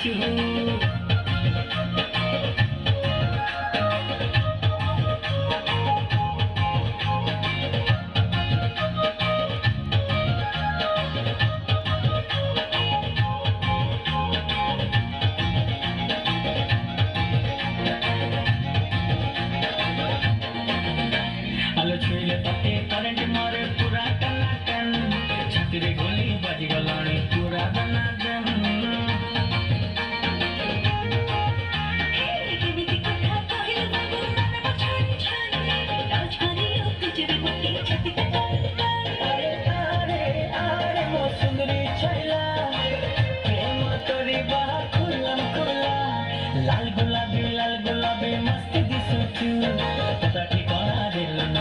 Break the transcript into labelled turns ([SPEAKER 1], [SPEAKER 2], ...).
[SPEAKER 1] কিছু। আলো ছুঁইলে তাতে কারেন্ট মারে পুরা টানাটান, ছাতিরে গলি বাজি গলানি পুরা দানাদান। আরে আরে আরে মো সুন্দরী ছাইলা, প্রেম তোরি বাহা খুললাম খুলা, লাল গোলাপি মস্ত দিশুচু, তা ঠিকানা দিল না।